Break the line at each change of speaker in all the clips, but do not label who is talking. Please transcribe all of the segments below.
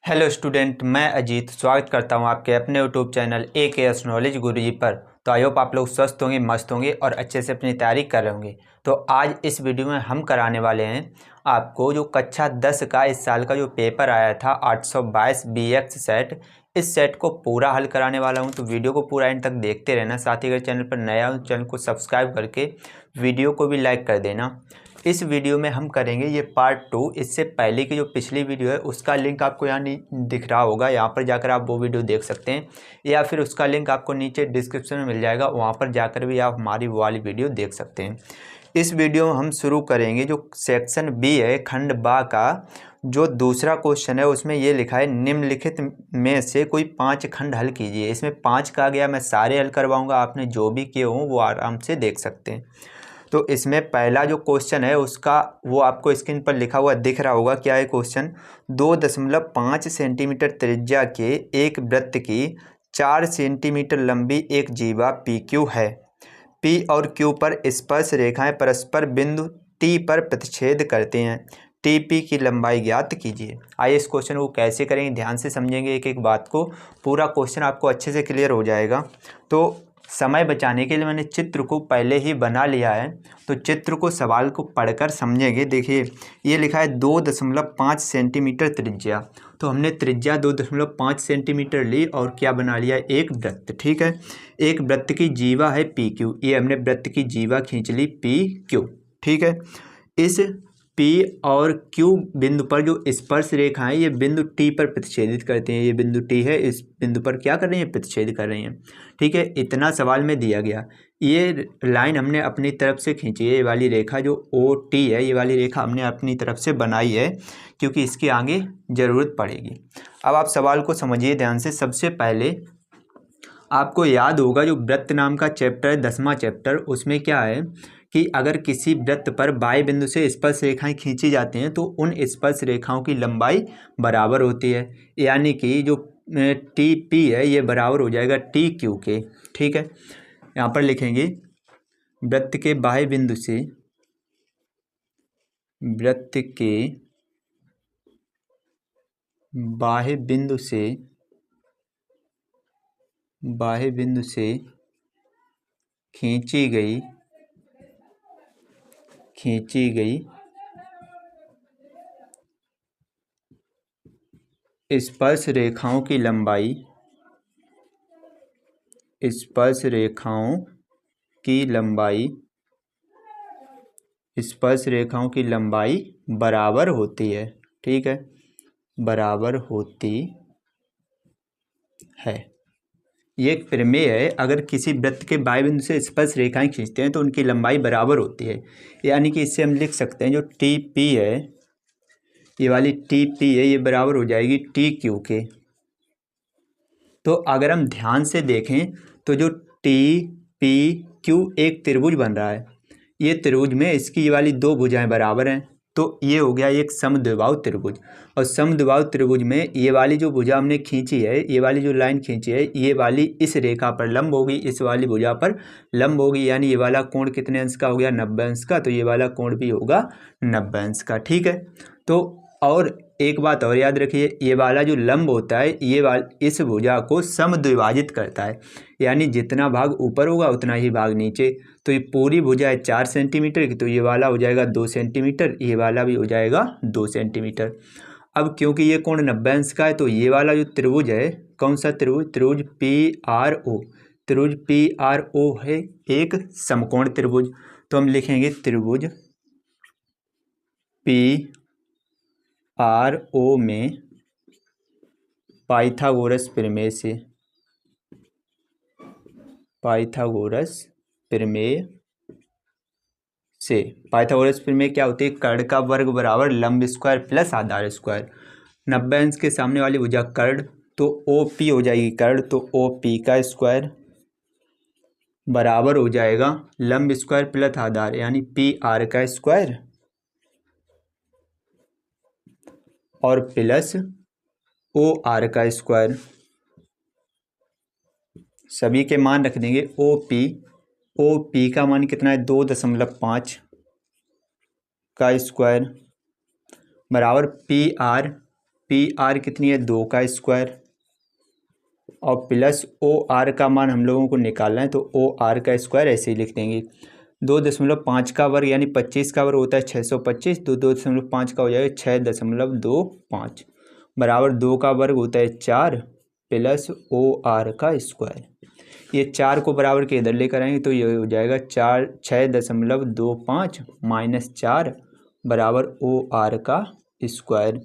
Hello student, मैं अजीत स्वागत करता हूं आपके अपने यूट्यूब चैनल AKS नॉलेज गुरुजी पर। तो आई होप आप लोग स्वस्थ होंगे, मस्त होंगे और अच्छे से अपनी तैयारी कर रहे होंगे। तो आज इस वीडियो में हम कराने वाले हैं आपको जो कक्षा 10 का इस साल का जो पेपर आया था 822 BX सेट, इस सेट को पूरा हल कराने वाला हूं। तो वीडियो को पूरा एंड तक देखते रहना। साथ ही अगर चैनल पर नया हो चैनल को सब्सक्राइब करके वीडियो को भी लाइक कर देना। इस वीडियो में हम करेंगे ये पार्ट 2। इससे पहले की जो पिछली वीडियो है उसका लिंक आपको यहाँ दिख रहा होगा, यहाँ पर जाकर आप वो वीडियो देख सकते हैं, या फिर उसका लिंक आपको नीचे डिस्क्रिप्शन में मिल जाएगा, वहाँ पर जाकर भी आप हमारी वो वाली वीडियो देख सकते हैं। इस वीडियो में हम शुरू करेंगे जो सेक्शन बी है खंड बा का जो दूसरा क्वेश्चन है। उसमें ये लिखा है निम्नलिखित में से कोई 5 खंड हल कीजिए। इसमें 5 का गया, मैं सारे हल करवाऊंगा, आपने जो भी किए हों वो आराम से देख सकते हैं। तो इसमें पहला जो क्वेश्चन है उसका वो आपको स्क्रीन पर लिखा हुआ दिख रहा होगा। क्या है क्वेश्चन? 2.5 सेंटीमीटर त्रिज्या के एक वृत्त की 4 सेंटीमीटर लंबी एक जीवा PQ है। P और Q पर स्पर्श रेखाएं परस्पर बिंदु T पर प्रतिच्छेद करते हैं। TP की लंबाई ज्ञात कीजिए। आइए इस क्वेश्चन को कैसे करेंगे, ध्यान से समझेंगे एक एक बात को। पूरा क्वेश्चन आपको अच्छे से क्लियर हो जाएगा। तो समय बचाने के लिए मैंने चित्र को पहले ही बना लिया है, तो चित्र को सवाल को पढ़कर समझेंगे। देखिए ये लिखा है 2.5 सेंटीमीटर त्रिज्या, तो हमने त्रिज्या 2.5 सेंटीमीटर ली और क्या बना लिया, एक वृत्त। ठीक है, एक वृत्त की जीवा है PQ, ये हमने वृत्त की जीवा खींच ली PQ। ठीक है, इस P और Q बिंदु पर जो स्पर्श रेखा है ये बिंदु T पर प्रतिच्छेदित करते हैं। ये बिंदु T है, इस बिंदु पर क्या कर रही है, प्रतिच्छेद कर रही हैं। ठीक है, इतना सवाल में दिया गया। ये लाइन हमने अपनी तरफ से खींची है, ये वाली रेखा जो OT है, ये वाली रेखा हमने अपनी तरफ से बनाई है क्योंकि इसकी आगे ज़रूरत पड़ेगी। अब आप सवाल को समझिए ध्यान से। सबसे पहले आपको याद होगा जो वृत्त नाम का चैप्टर है, 10वां चैप्टर, उसमें क्या है कि अगर किसी वृत्त पर बाह्य बिंदु से स्पर्श रेखाएं खींची जाती हैं तो उन स्पर्श रेखाओं की लंबाई बराबर होती है। यानी कि जो TP है ये बराबर हो जाएगा TQ के। ठीक है, यहाँ पर लिखेंगे वृत्त के बाह्य बिंदु से, वृत्त के बाह्य बिंदु से, बाह्य बिंदु से खींची गई स्पर्श रेखाओं की लंबाई, स्पर्श रेखाओं की लंबाई बराबर होती है। ठीक है, बराबर होती है। ये एक प्रमेय है। अगर किसी वृत्त के बाह्य बिंदु से स्पर्श रेखाएं खींचते हैं तो उनकी लंबाई बराबर होती है। यानी कि इससे हम लिख सकते हैं जो TP है, ये वाली TP है, ये बराबर हो जाएगी TQ के। तो अगर हम ध्यान से देखें तो जो TPQ एक त्रिभुज बन रहा है, ये त्रिभुज में इसकी ये वाली दो भुजाएं बराबर हैं, तो ये हो गया एक समद्विबाहु त्रिभुज। और समद्विबाहु त्रिभुज में ये वाली जो भुजा हमने खींची है, ये वाली जो लाइन खींची है, ये वाली इस रेखा पर लंब होगी, इस वाली भुजा पर लंब होगी। यानी ये वाला कोण कितने अंश का हो गया, 90 अंश का। तो ये वाला कोण भी होगा 90 अंश का। ठीक है, तो और एक बात और याद रखिए, ये वाला जो लंब होता है ये इस भुजा को समद्विभाजित करता है। यानी जितना भाग ऊपर होगा उतना ही भाग नीचे। तो ये पूरी भुजा है 4 सेंटीमीटर की, तो ये वाला हो जाएगा 2 सेंटीमीटर, ये वाला भी हो जाएगा 2 सेंटीमीटर। अब क्योंकि ये कोण 90 अंश का है तो ये वाला जो त्रिभुज है, कौन सा त्रिभुज, त्रिभुज PRO, त्रिभुज PRO है एक समकोण त्रिभुज। तो हम लिखेंगे त्रिभुज PRO में पाइथागोरस प्रमेय से, पाइथागोरस प्रमेय क्या होती है, कर्ण का वर्ग बराबर लंब स्क्वायर प्लस आधार स्क्वायर। 90 अंश के सामने वाली भुजा कर्ण, तो OP हो जाएगी कर्ण, तो OP का स्क्वायर बराबर हो जाएगा लंब स्क्वायर प्लस आधार यानी PR का स्क्वायर और प्लस OR का स्क्वायर। सभी के मान रख देंगे। OP का मान कितना है, 2.5 का स्क्वायर बराबर पी आर कितनी है 2 का स्क्वायर और प्लस ओ आर का मान हम लोगों को निकालना है, तो ओ आर का स्क्वायर ऐसे ही लिख देंगे। 2.5 का वर्ग यानी 25 का वर्ग होता है 625, तो 2.5 का हो जाएगा 6.25 बराबर 2 का वर्ग होता है 4 प्लस ओ आर का स्क्वायर। ये 4 को बराबर के इधर लेकर आएंगे तो ये हो जाएगा 6.25 माइनस 4 बराबर ओ आर का स्क्वायर।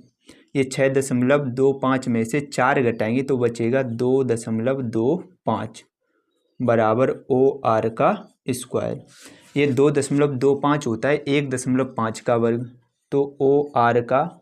ये 6.25 में से 4 घटाएंगे तो बचेगा 2.25 बराबर ओ आर का स्क्वायर। ये 2.25 होता है 1.5 का वर्ग, तो ओ आर का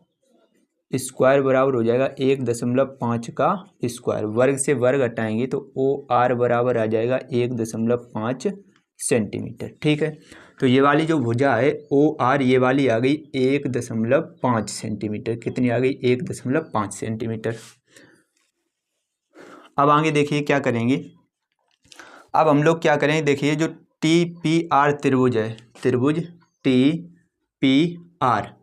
स्क्वायर बराबर हो जाएगा 1.5 का स्क्वायर। वर्ग से वर्ग हटाएंगे तो ओ आर बराबर आ जाएगा 1.5 सेंटीमीटर। ठीक है, तो ये वाली जो भुजा है ओ आर ये वाली आ गई 1.5 सेंटीमीटर। कितनी आ गई 1.5 सेंटीमीटर। अब आगे देखिए क्या करेंगे। अब हम लोग क्या करेंगे, देखिए जो टी पी आर त्रिभुज है, त्रिभुज टी पी आर,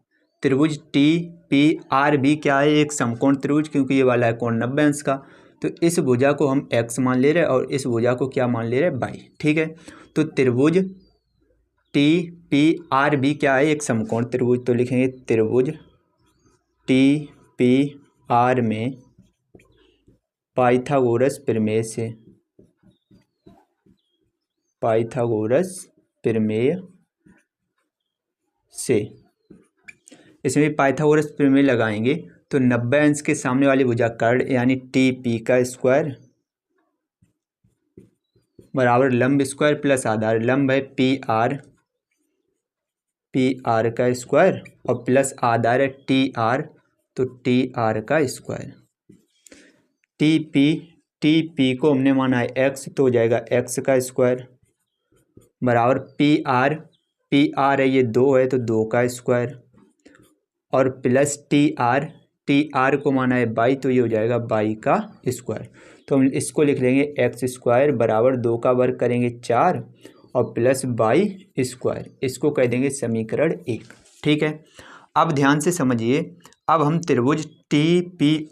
त्रिभुज टी पी आर भी क्या है एक समकोण त्रिभुज, क्योंकि ये वाला है कोण 90 अंश का। तो इस भुजा को हम x मान ले रहे हैं और इस भुजा को क्या मान ले रहे हैं y। ठीक है, तो त्रिभुज टी पी आर भी क्या है एक समकोण त्रिभुज। तो लिखेंगे त्रिभुज टी पी आर में पाइथागोरस प्रमेय से, पाइथागोरस प्रमेय से, इसमें पाइथागोरस प्रमेय लगाएंगे तो 90 अंश के सामने वाली भुजा कर्ण यानी टी पी का स्क्वायर बराबर लंब स्क्वायर प्लस आधार, लंब है पी आर का स्क्वायर और प्लस आधार है टी आर, तो टी आर का स्क्वायर। टी पी को हमने माना है एक्स, तो हो जाएगा एक्स का स्क्वायर बराबर पी आर है ये 2 है तो 2 का स्क्वायर और प्लस टी आर को माना है बाई, तो ये हो जाएगा बाई का स्क्वायर। तो हम इसको लिख लेंगे एक्स स्क्वायर बराबर 2 का वर्ग करेंगे 4 और प्लस बाई स्क्वायर, इसको कह देंगे समीकरण 1। ठीक है, अब ध्यान से समझिए। अब हम त्रिभुज टी पी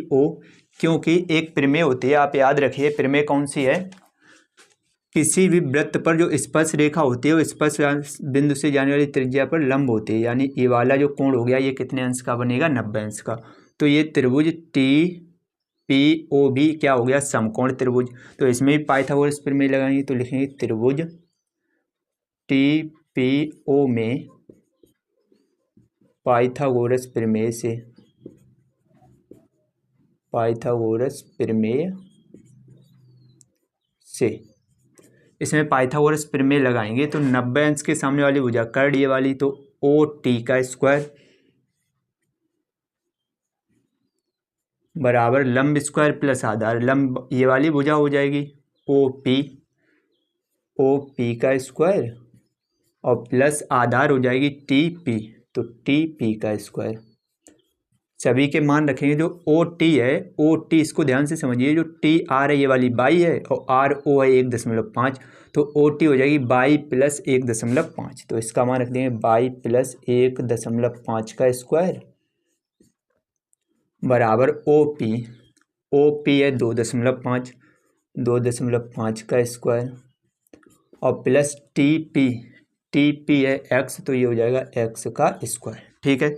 ओ, क्योंकि एक प्रमेय होती है, आप याद रखिए प्रमेय कौन सी है, किसी भी वृत्त पर जो स्पर्श रेखा होती है वो स्पर्श बिंदु से जाने वाली त्रिज्या पर लंब होती है, यानी ये वाला जो कोण हो गया ये कितने अंश का बनेगा 90 अंश का। तो ये त्रिभुज टी पी ओ भी क्या हो गया समकोण त्रिभुज। तो इसमें भी पाइथागोरस प्रमेय लगाएंगे तो लिखेंगे त्रिभुज टी पी ओ में पाइथागोरस प्रमेय से, पाइथागोरस प्रमेय से, इसमें पाइथागोरस प्रमेय लगाएंगे तो 90 अंश के सामने वाली भुजा कर्ण ये वाली, तो ओ टी का स्क्वायर बराबर लंब स्क्वायर प्लस आधार, लंब ये वाली भुजा हो जाएगी ओ पी का स्क्वायर और प्लस आधार हो जाएगी टी पी, तो टी पी का स्क्वायर। सभी के मान रखेंगे। जो ओ टी है, ओ टी इसको ध्यान से समझिए, जो टी आर है ये वाली बाई है और आर ओ है 1.5, तो ओ टी हो जाएगी बाई प्लस 1.5, तो इसका मान रख देंगे बाई प्लस 1.5 का स्क्वायर बराबर ओ पी है 2.5 का स्क्वायर और प्लस टी पी है एक्स, तो ये हो जाएगा एक्स का स्क्वायर। ठीक है,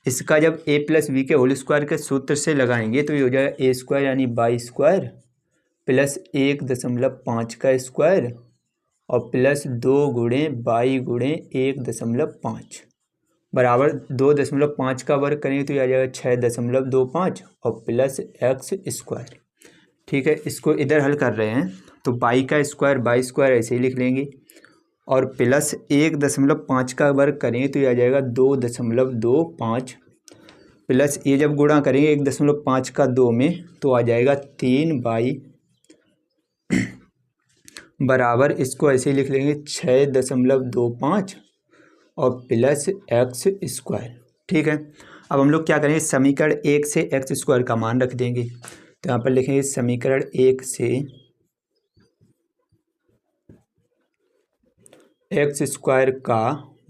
इसका जब a प्लस बी के होल स्क्वायर के सूत्र से लगाएंगे तो ये हो जाएगा ए स्क्वायर यानी बाई स्क्वायर प्लस 1.5 का स्क्वायर और प्लस 2 गुणे बाई गुणे 1.5 बराबर 2.5 का वर्ग करेंगे तो ये आ जाएगा 6.25 और प्लस एक्स स्क्वायर। ठीक है, इसको इधर हल कर रहे हैं तो बाई स्क्वायर ऐसे ही लिख लेंगे और प्लस 1.5 का वर्ग करेंगे तो ये आ जाएगा 2.25 प्लस ये जब गुणा करेंगे 1.5 का 2 में तो आ जाएगा 3 बाई बराबर इसको ऐसे ही लिख लेंगे 6.25 और प्लस एक्स स्क्वायर। ठीक है, अब हम लोग क्या करेंगे समीकरण 1 से एक्स स्क्वायर का मान रख देंगे, तो यहाँ पर लिखेंगे समीकरण 1 से एक्स स्क्वायर का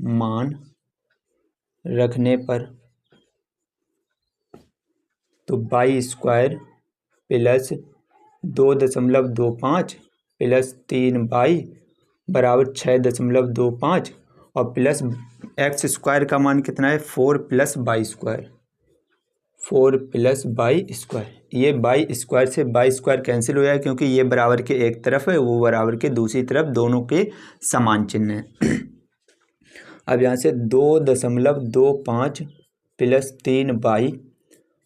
मान रखने पर तो by square plus 2.25 plus 3 by बराबर 6.25 और प्लस एक्स स्क्वायर का मान कितना है 4 plus by square, 4 plus by square. ये बाई स्क्वायर से बाई स्क्वायर कैंसिल हो जाए क्योंकि ये बराबर के एक तरफ है, वो बराबर के दूसरी तरफ, दोनों के समान चिन्ह है। अब यहाँ से 2.25 प्लस 3 बाई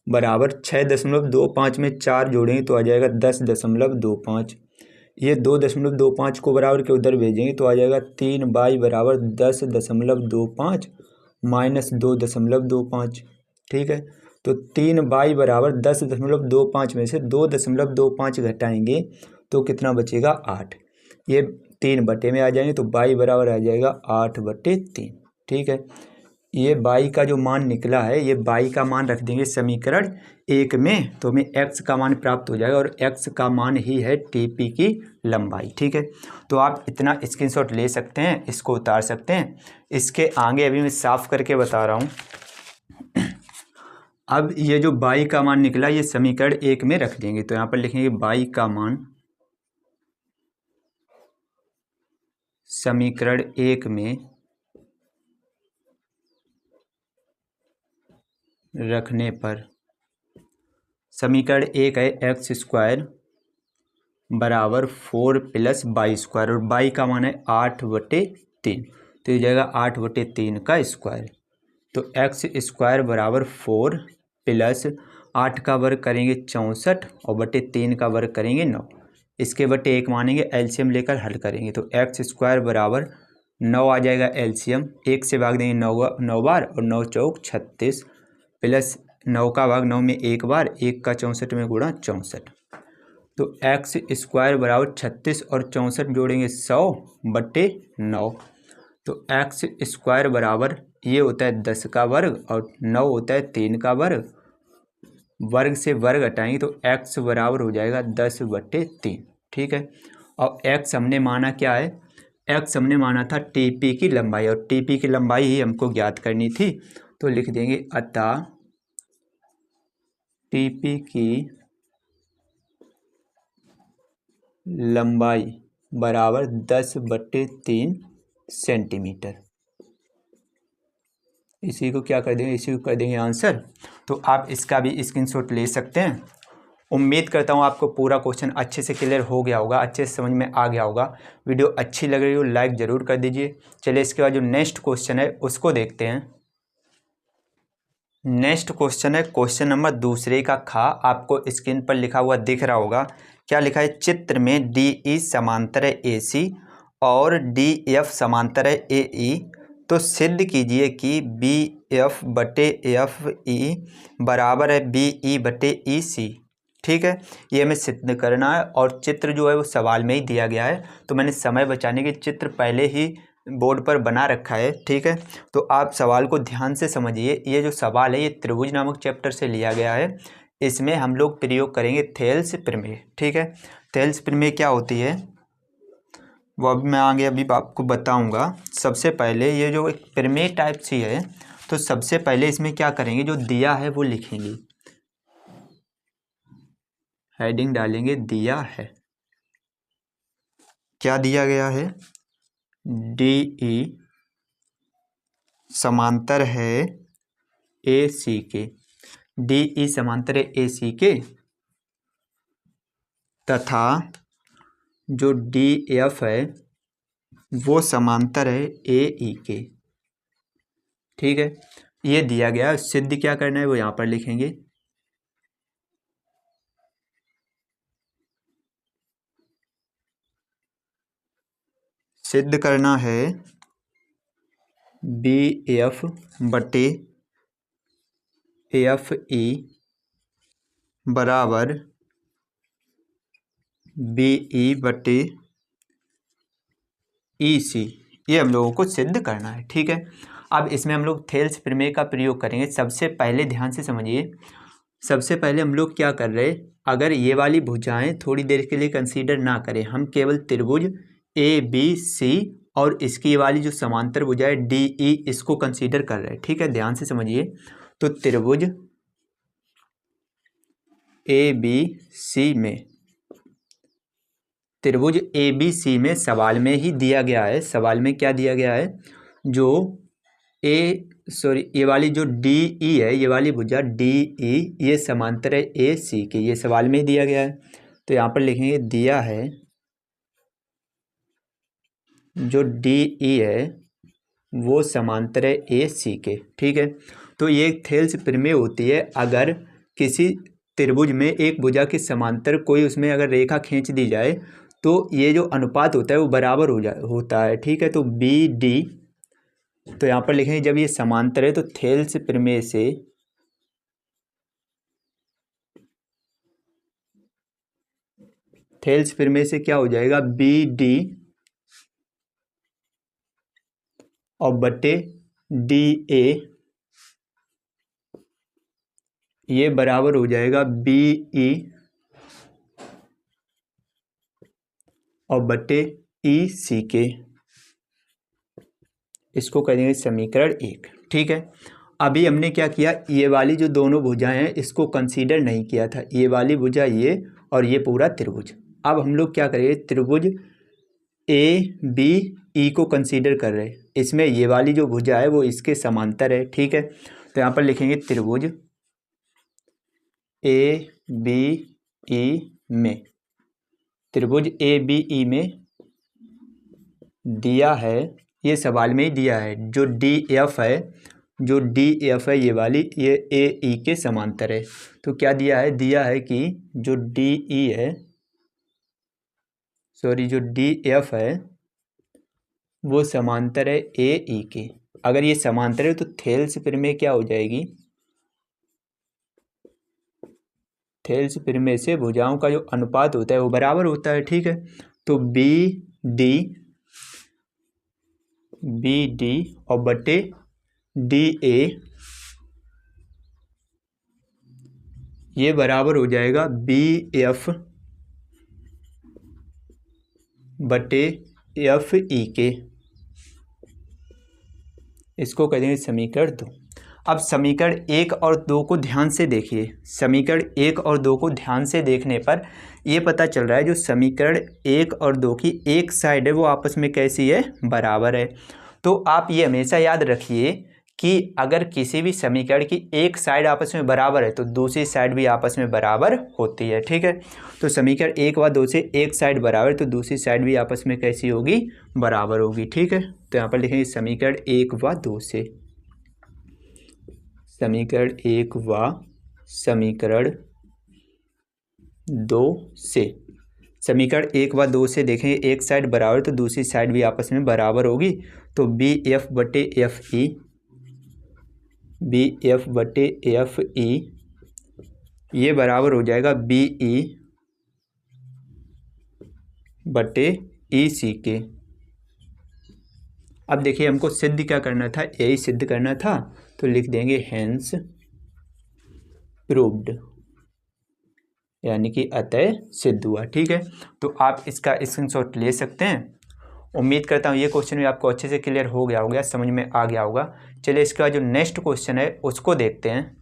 बराबर 6.25 में 4 जोड़ेंगे तो आ जाएगा 10.25। ये 2.25 को बराबर के उधर भेजेंगे तो आ जाएगा 3 बाई बराबर 10.25 माइनस 2.25। ठीक है, तो 3 बाई बराबर 10.25 में से 2.25 घटाएंगे तो कितना बचेगा 8। ये 3 बटे में आ जाएंगे तो बाई बराबर आ जाएगा 8/3। ठीक है, ये बाई का जो मान निकला है, ये बाई का मान रख देंगे समीकरण 1 में तो हमें एक्स का मान प्राप्त हो जाएगा और एक्स का मान ही है टीपी की लंबाई। ठीक है, तो आप इतना स्क्रीनशॉट ले सकते हैं, इसको उतार सकते हैं। इसके आगे अभी मैं साफ करके बता रहा हूँ। अब ये जो बाई का मान निकला ये समीकरण 1 में रख देंगे तो यहाँ पर लिखेंगे बाई का मान समीकरण 1 में रखने पर, समीकरण 1 है एक्स स्क्वायर बराबर 4 प्लस बाई स्क्वायर और बाई का मान है 8/3 तो ये जाएगा 8/3 का स्क्वायर। तो एक्स स्क्वायर बराबर 4 प्लस 8 का वर्ग करेंगे 64 और बटे 3 का वर्ग करेंगे 9। इसके बटे 1 मानेंगे, एलसीएम लेकर हल करेंगे तो एक्स स्क्वायर बराबर 9 आ जाएगा एलसीएम, 1 से भाग देंगे 9 बार और 9 चौक 36 प्लस 9 का भाग 9 में 1 बार, 1 का 64 में गुणा 64। तो एक्स स्क्वायर बराबर 36 और 64 जोड़ेंगे 100/9 तो एक्स स्क्वायर बराबर ये होता है 10 का वर्ग और 9 होता है 3 का वर्ग, वर्ग से वर्ग हटाएंगे तो एक्स बराबर हो जाएगा 10/3। ठीक है, और एक्स हमने माना क्या है, एक्स हमने माना था टीपी की लंबाई और टीपी की लंबाई ही हमको ज्ञात करनी थी तो लिख देंगे अतः टीपी की लंबाई बराबर 10/3 सेंटीमीटर। इसी को क्या कर देंगे, इसी को कर देंगे आंसर। तो आप इसका भी स्क्रीनशॉट ले सकते हैं। उम्मीद करता हूँ आपको पूरा क्वेश्चन अच्छे से क्लियर हो गया होगा, अच्छे से समझ में आ गया होगा। वीडियो अच्छी लग रही हो लाइक ज़रूर कर दीजिए। चलिए इसके बाद जो नेक्स्ट क्वेश्चन है उसको देखते हैं। नेक्स्ट क्वेश्चन है क्वेश्चन नंबर 2 का खा। आपको स्क्रीन पर लिखा हुआ दिख रहा होगा, क्या लिखा है, चित्र में DE समांतर है AC और DF समांतर है AE तो सिद्ध कीजिए कि BF/FE बराबर है BE/EC। ठीक है, ये हमें सिद्ध करना है और चित्र जो है वो सवाल में ही दिया गया है तो मैंने समय बचाने के चित्र पहले ही बोर्ड पर बना रखा है। ठीक है, तो आप सवाल को ध्यान से समझिए। ये जो सवाल है ये त्रिभुज नामक चैप्टर से लिया गया है। इसमें हम लोग प्रयोग करेंगे थेल्स प्रमेय। ठीक है, थेल्स प्रमेय क्या होती है वो अभी मैं आगे अभी आपको बताऊंगा। सबसे पहले ये जो एक प्रमेय टाइप सी है तो सबसे पहले इसमें क्या करेंगे, जो दिया है वो लिखेंगे, हेडिंग डालेंगे दिया है। क्या दिया गया है, DE समांतर है AC के, DE समांतर है AC के तथा जो DF है वो समांतर है AE के। ठीक है, ये दिया गया है। सिद्ध क्या करना है वो यहाँ पर लिखेंगे, सिद्ध करना है BF/FE बराबर BE/EC। ये हम लोगों को सिद्ध करना है। ठीक है, अब इसमें हम लोग थेल्स प्रमेय का प्रयोग करेंगे। सबसे पहले ध्यान से समझिए, सबसे पहले हम लोग क्या कर रहे हैं, अगर ये वाली भुजाएं थोड़ी देर के लिए कंसीडर ना करें, हम केवल त्रिभुज ABC और इसकी वाली जो समांतर भुजा है DE इसको कंसीडर कर रहे हैं। ठीक है, ध्यान से समझिए। तो त्रिभुज ABC में, त्रिभुज ABC में सवाल में ही दिया गया है, सवाल में क्या दिया गया है, जो ये वाली जो DE है, ये वाली भुजा DE ये समांतर है AC के, ये सवाल में ही दिया गया है। तो यहाँ पर लिखेंगे दिया है जो DE है वो समांतर है AC के, ठीक है। तो ये एक थेल्स प्रमेय होती है। अगर किसी त्रिभुज में एक भुजा के समांतर कोई उसमें अगर रेखा खींच दी जाए तो ये जो अनुपात होता है वो बराबर होता है, ठीक है। तो BD, तो यहाँ पर लिखेंगे जब ये समांतर है तो थेल्स प्रमेय से क्या हो जाएगा, BD और बटे DA ये बराबर हो जाएगा BE और बटे EC के। इसको करेंगे समीकरण 1, ठीक है। अभी हमने क्या किया, ये वाली जो दोनों भुजाएं हैं इसको कंसीडर नहीं किया था, ये वाली भुजा ये और ये पूरा त्रिभुज। अब हम लोग क्या करेंगे, त्रिभुज ABE को कंसीडर कर रहे हैं, इसमें ये वाली जो भुजा है वो इसके समांतर है, ठीक है। तो यहाँ पर लिखेंगे त्रिभुज ABE में, त्रिभुज ABE में दिया है, ये सवाल में ही दिया है, जो DF है ये वाली, ये AE के समांतर है। तो क्या दिया है, दिया है कि जो DE है, सॉरी जो DF है वो समांतर है AE के। अगर ये समांतर है तो थेल्स प्रमेय क्या हो जाएगी, थेल्स प्रमेय से भुजाओं का जो अनुपात होता है वो बराबर होता है, ठीक है। तो BD और बटे DA ये बराबर हो जाएगा BF बटे FE के। इसको कह देंगे समीकरण 2। अब समीकरण 1 और 2 को ध्यान से देखिए, समीकरण 1 और 2 को ध्यान से देखने पर ये पता चल रहा है जो समीकरण 1 और 2 की एक साइड है वो आपस में कैसी है, बराबर है। तो आप ये हमेशा याद रखिए कि अगर किसी भी समीकरण की एक साइड आपस में बराबर है तो दूसरी साइड भी आपस में बराबर होती है, ठीक है। तो समीकरण 1 व 2 से एक साइड बराबर तो दूसरी साइड भी आपस में कैसी होगी, बराबर होगी, ठीक है। तो यहाँ पर लिखेंगे समीकरण 1 व 2 से, समीकरण 1 व समीकरण 2 से, समीकरण 1 व 2 से देखेंगे एक साइड बराबर तो दूसरी साइड भी आपस में बराबर होगी। तो BF बटे FE, BF बटे FE ये बराबर हो जाएगा BE बटे EC के। अब देखिए हमको सिद्ध क्या करना था, यही सिद्ध करना था, तो लिख देंगे हेंस प्रूव्ड, यानी कि अतः सिद्ध हुआ, ठीक है। तो आप इसका स्क्रीनशॉट ले सकते हैं। उम्मीद करता हूँ ये क्वेश्चन भी आपको अच्छे से क्लियर हो गया, समझ में आ गया होगा। चलिए इसका जो नेक्स्ट क्वेश्चन है उसको देखते हैं।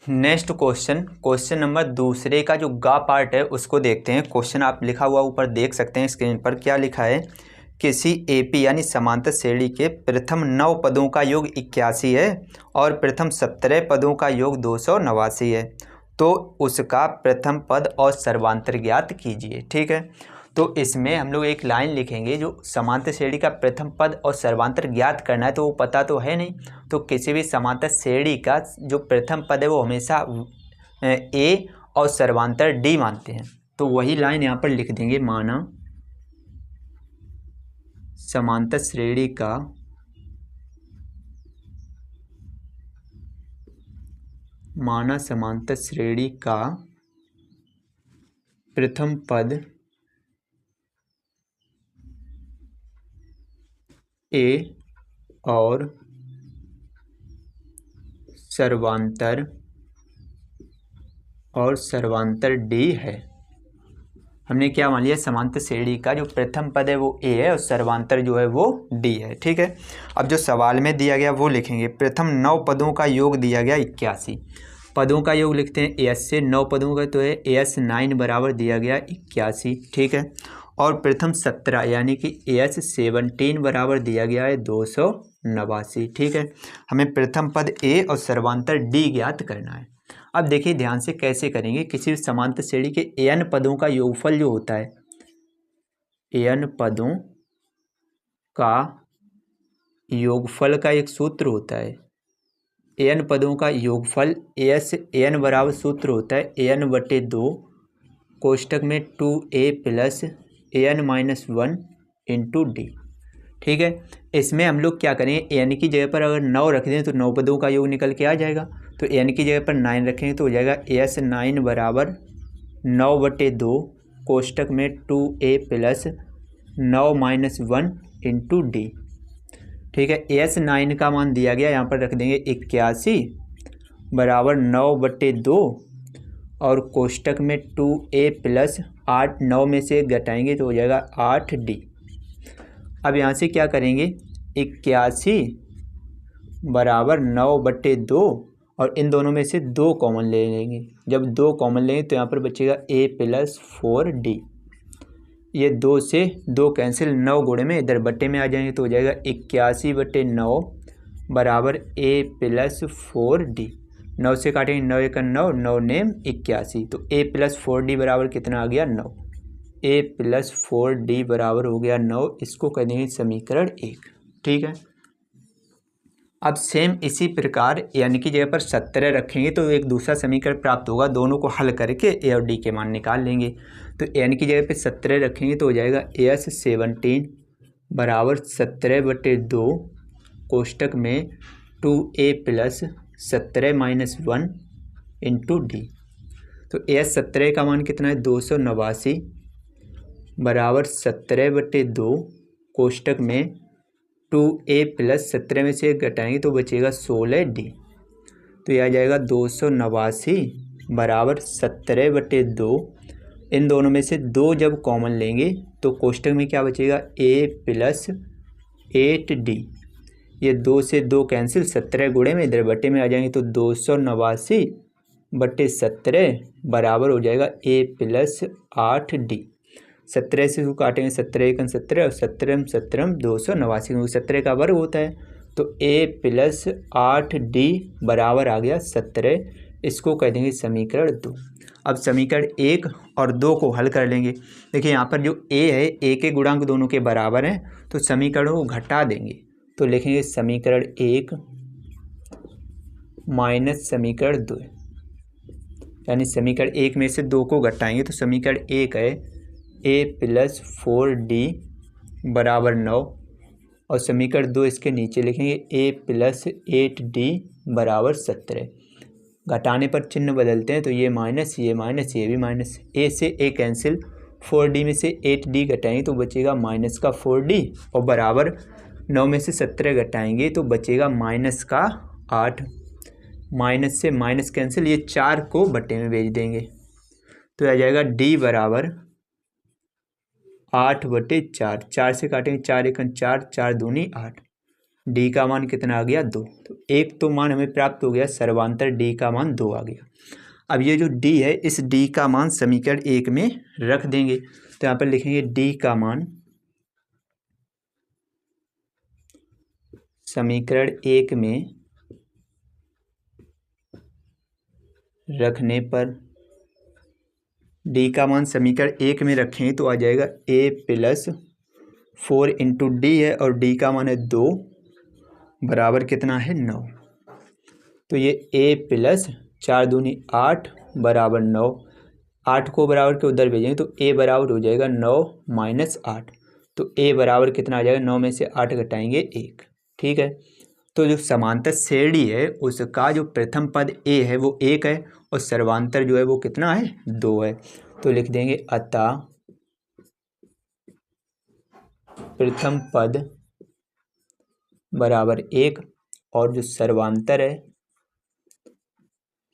नेक्स्ट क्वेश्चन नंबर दूसरे का जो गा पार्ट है उसको देखते हैं। क्वेश्चन आप लिखा हुआ ऊपर देख सकते हैं स्क्रीन पर, क्या लिखा है, किसी AP यानी समांतर श्रेणी के प्रथम 9 पदों का योग 81 है और प्रथम 17 पदों का योग 289 है, तो उसका प्रथम पद और सर्वांतर ज्ञात कीजिए, ठीक है। तो इसमें हम लोग एक लाइन लिखेंगे, जो समांतर श्रेणी का प्रथम पद और सर्वांतर ज्ञात करना है, तो वो पता तो है नहीं। तो किसी भी समांतर श्रेणी का जो प्रथम पद है वो हमेशा A और सर्वांतर D मानते हैं, तो वही लाइन यहाँ पर लिख देंगे, माना समांतर श्रेणी का प्रथम पद A और सर्वांतर D है। हमने क्या मान लिया, समांतर श्रेणी का जो प्रथम पद है वो A है और सर्वांतर जो है वो D है, ठीक है। अब जो सवाल में दिया गया वो लिखेंगे, प्रथम 9 पदों का योग दिया गया 81। पदों का योग लिखते हैं एस से, 9 पदों का तो है एस 9 बराबर दिया गया 81, ठीक है। और प्रथम 17 यानी कि एस 17 बराबर दिया गया है 289, ठीक है। हमें प्रथम पद ए और सर्वांतर डी ज्ञात करना है। अब देखिए ध्यान से कैसे करेंगे। किसी भी समांतर श्रेणी के एन पदों का योगफल जो होता है, एन पदों का योगफल का एक सूत्र होता है, एन पदों का योगफल एस एन बराबर सूत्र होता है एन/2 कोष्टक में 2a plus an-1 into D, ठीक है। इसमें हम लोग क्या करेंगे, एन की जगह पर अगर 9 रख दें तो 9 पदों का योग निकल के आ जाएगा। तो एन की जगह पर 9 रखेंगे तो हो जाएगा एस 9 बराबर 9/2 कोष्टक में 2a प्लस 9-1 इंटू डी, ठीक है। एस 9 का मान दिया गया, यहाँ पर रख देंगे 81 बराबर 9/2 और कोष्टक में 2a प्लस 8, 9 में से घटाएंगे तो हो जाएगा 8d। अब यहाँ से क्या करेंगे, 81 बराबर 9/2 और इन दोनों में से 2 कॉमन ले लेंगे। जब 2 कॉमन लेंगे तो यहाँ पर बचेगा a प्लस 4d। ये 2 से 2 कैंसिल, 9 गुणे में इधर बट्टे में आ जाएंगे तो हो जाएगा 81/9 बराबर a प्लस 4d। 9 से काटेंगे, 9 1 9, 9 नेम 81, तो a प्लस 4d बराबर कितना आ गया 9। a प्लस 4d बराबर हो गया 9। इसको कह देंगे समीकरण 1, ठीक है। अब सेम इसी प्रकार यानी कि जगह पर 17 रखेंगे तो एक दूसरा समीकरण प्राप्त होगा। दोनों को हल करके ए और डी के मान निकाल लेंगे। तो एन की जगह पे 17 रखेंगे तो हो जाएगा एस 17 बराबर 17/2 कोष्टक में 2a प्लस 17-1 इंटू डी। तो एस 17 का मान कितना है 289 बराबर 17/2 कोष्टक में 2a प्लस 17 में से घटाएंगे तो बचेगा 16d। तो यह आ जाएगा 289 बराबर 17/2। इन दोनों में से 2 जब कॉमन लेंगे तो कोष्टक में क्या बचेगा a प्लस 8d। ये 2 से 2 कैंसिल, 17 गुणे में इधर बटे में आ जाएंगे तो 289/17 बराबर हो जाएगा a प्लस 8d। 17 से काटेंगे, 17 1 17 और 17 17 289 क्योंकि 17 का वर्ग होता है। तो a प्लस 8d बराबर आ गया 17। इसको कह देंगे समीकरण 2। अब समीकरण 1 और 2 को हल कर लेंगे। देखिए यहाँ पर जो a है, a के गुणांक दोनों के बराबर हैं तो समीकरणों को घटा देंगे। तो लिखेंगे समीकरण 1 माइनस समीकरण 2, यानी समीकरण 1 में से 2 को घटाएंगे तो समीकरण 1 है a प्लस 4d बराबर 9 और समीकरण 2 इसके नीचे लिखेंगे a प्लस 8d बराबर 17। घटाने पर चिन्ह बदलते हैं तो ये माइनस, ये माइनस, ये भी माइनस, a से a कैंसिल, 4d में से 8d घटाएंगे तो बचेगा माइनस का 4d और बराबर 9 में से 17 घटाएंगे तो बचेगा माइनस का 8। माइनस से माइनस कैंसिल, ये 4 को बट्टे में भेज देंगे तो आ जाएगा d बराबर 8/4। 4 से काटेंगे, 4 1 4, 4 दूनी 8। डी का मान कितना आ गया 2। तो एक तो मान हमें प्राप्त हो गया, सर्वांतर डी का मान 2 आ गया। अब ये जो डी है, इस डी का मान समीकरण 1 में रख देंगे। तो यहाँ पर लिखेंगे डी का मान समीकरण 1 में रखने पर, डी का मान समीकरण 1 में रखेंगे तो आ जाएगा a प्लस 4 इंटू डी है और डी का मान है 2 बराबर कितना है 9। तो ये a प्लस 4 दूनी 8 बराबर 9। 8 को बराबर के उधर भेजेंगे तो a बराबर हो जाएगा 9 माइनस 8। तो a बराबर कितना आ जाएगा, 9 में से 8 घटाएंगे 1, ठीक है। तो जो समांतर श्रेणी है उसका जो प्रथम पद a है वो 1 है और सर्वांतर जो है वो कितना है 2 है। तो लिख देंगे अतः प्रथम पद बराबर 1 और जो सर्वांतर है,